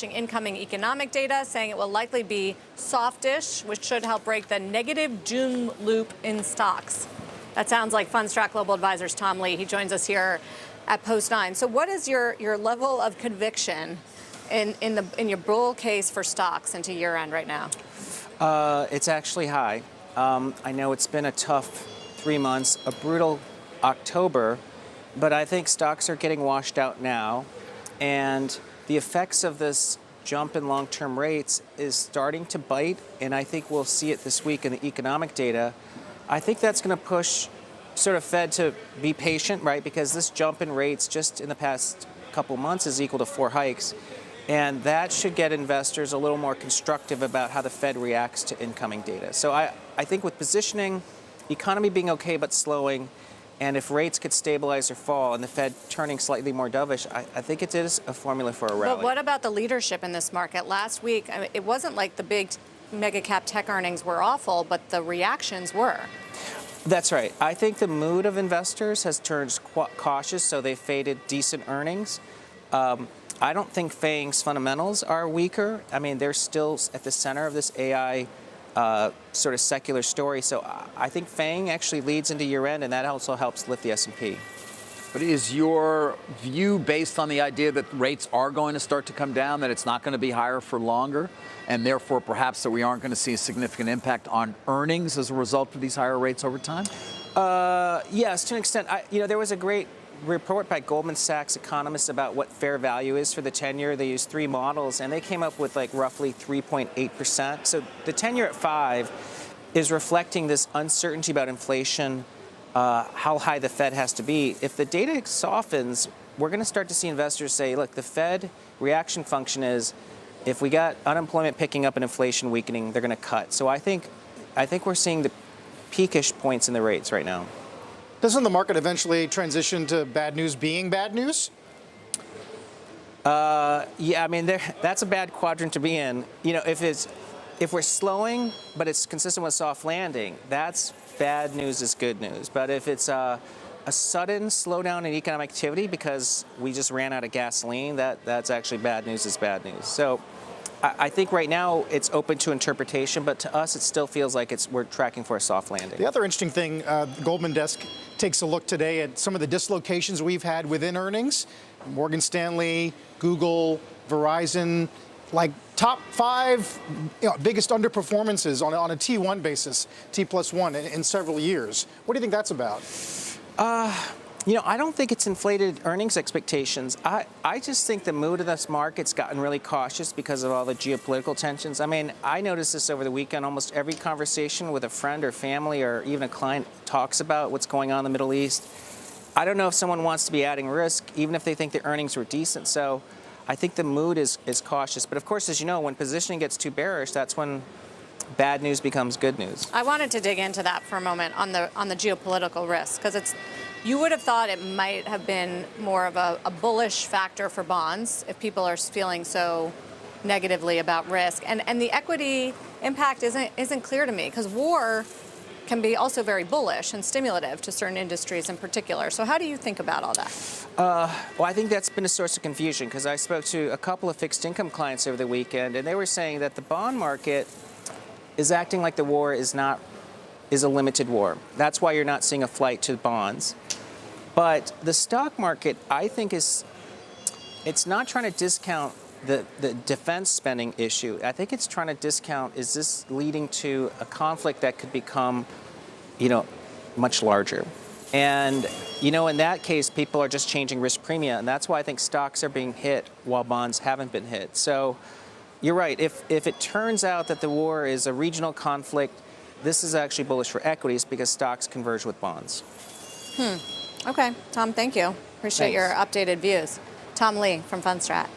Incoming economic data saying it will likely be softish, which should help break the negative doom loop in stocks. That sounds like Fundstrat Global Advisors Tom Lee. He joins us here at Post 9. So what is your level of conviction in your bull case for stocks into year end right now? It's actually high. I know it's been a tough 3 months, a brutal October, but I think stocks are getting washed out now. And the effects of this jump in long-term rates is starting to bite, and I think we'll see it this week in the economic data. I think that's going to push sort of Fed to be patient, right? Because this jump in rates just in the past couple months is equal to 4 hikes. And that should get investors a little more constructive about how the Fed reacts to incoming data. So I think with positioning, the economy being okay but slowing, and if rates could stabilize or fall and the Fed turning slightly more dovish, I think it is a formula for a rally. But what about the leadership in this market? Last week, I mean, it wasn't like the big mega cap tech earnings were awful, but the reactions were. That's right. I think the mood of investors has turned cautious, so they faded decent earnings. I don't think FANG's fundamentals are weaker. I mean, they're still at the center of this AI sort of secular story. So I think FANG actually leads into year end, and that also helps lift the S&P. But is your view based on the idea that rates are going to start to come down, that it's not going to be higher for longer, and therefore perhaps that we aren't going to see a significant impact on earnings as a result of these higher rates over time? Yes, to an extent. There was a great report by Goldman Sachs economists about what fair value is for the 10-year. They used 3 models, and they came up with like roughly 3.8%. So the 10-year at 5 is reflecting this uncertainty about inflation, how high the Fed has to be. If the data softens, we're going to start to see investors say, look, the Fed reaction function is if we got unemployment picking up and inflation weakening, they're going to cut. So I think we're seeing the peakish points in the rates right now. Doesn't the market eventually transition to bad news being bad news? Yeah, I mean, that's a bad quadrant to be in. You know, if we're slowing, but it's consistent with soft landing, that's bad news is good news. But if it's a sudden slowdown in economic activity because we just ran out of gasoline, that's actually bad news is bad news. So I think right now it's open to interpretation, but to us it still feels like we're tracking for a soft landing. The other interesting thing, Goldman Desk takes a look today at some of the dislocations we've had within earnings. Morgan Stanley, Google, Verizon, like top 5 biggest underperformances on a T1 basis, T+1 in several years. What do you think that's about? I don't think it's inflated earnings expectations. I just think the mood of this market's gotten really cautious because of all the geopolitical tensions. I mean, I noticed this over the weekend. Almost every conversation with a friend or family or even a client talks about what's going on in the Middle East. I don't know if someone wants to be adding risk, even if they think the earnings were decent. So I think the mood is cautious. But of course, as you know, when positioning gets too bearish, that's when bad news becomes good news. I wanted to dig into that for a moment on the geopolitical risk, because you would have thought it might have been more of a bullish factor for bonds if people are feeling so negatively about risk. And the equity impact isn't clear to me, because war can be also very bullish and stimulative to certain industries in particular. So how do you think about all that? Well, I think that's been a source of confusion, because I spoke to a couple of fixed income clients over the weekend, and they were saying that the bond market is acting like the war is a limited war. That's why you're not seeing a flight to bonds. But the stock market, I think, it's not trying to discount the defense spending issue. I think it's trying to discount, is this leading to a conflict that could become, much larger? And, in that case, people are just changing risk premia. And that's why I think stocks are being hit while bonds haven't been hit. So you're right. If it turns out that the war is a regional conflict, this is actually bullish for equities because stocks converge with bonds. Okay, Tom, thank you. Appreciate your updated views. Tom Lee from Fundstrat.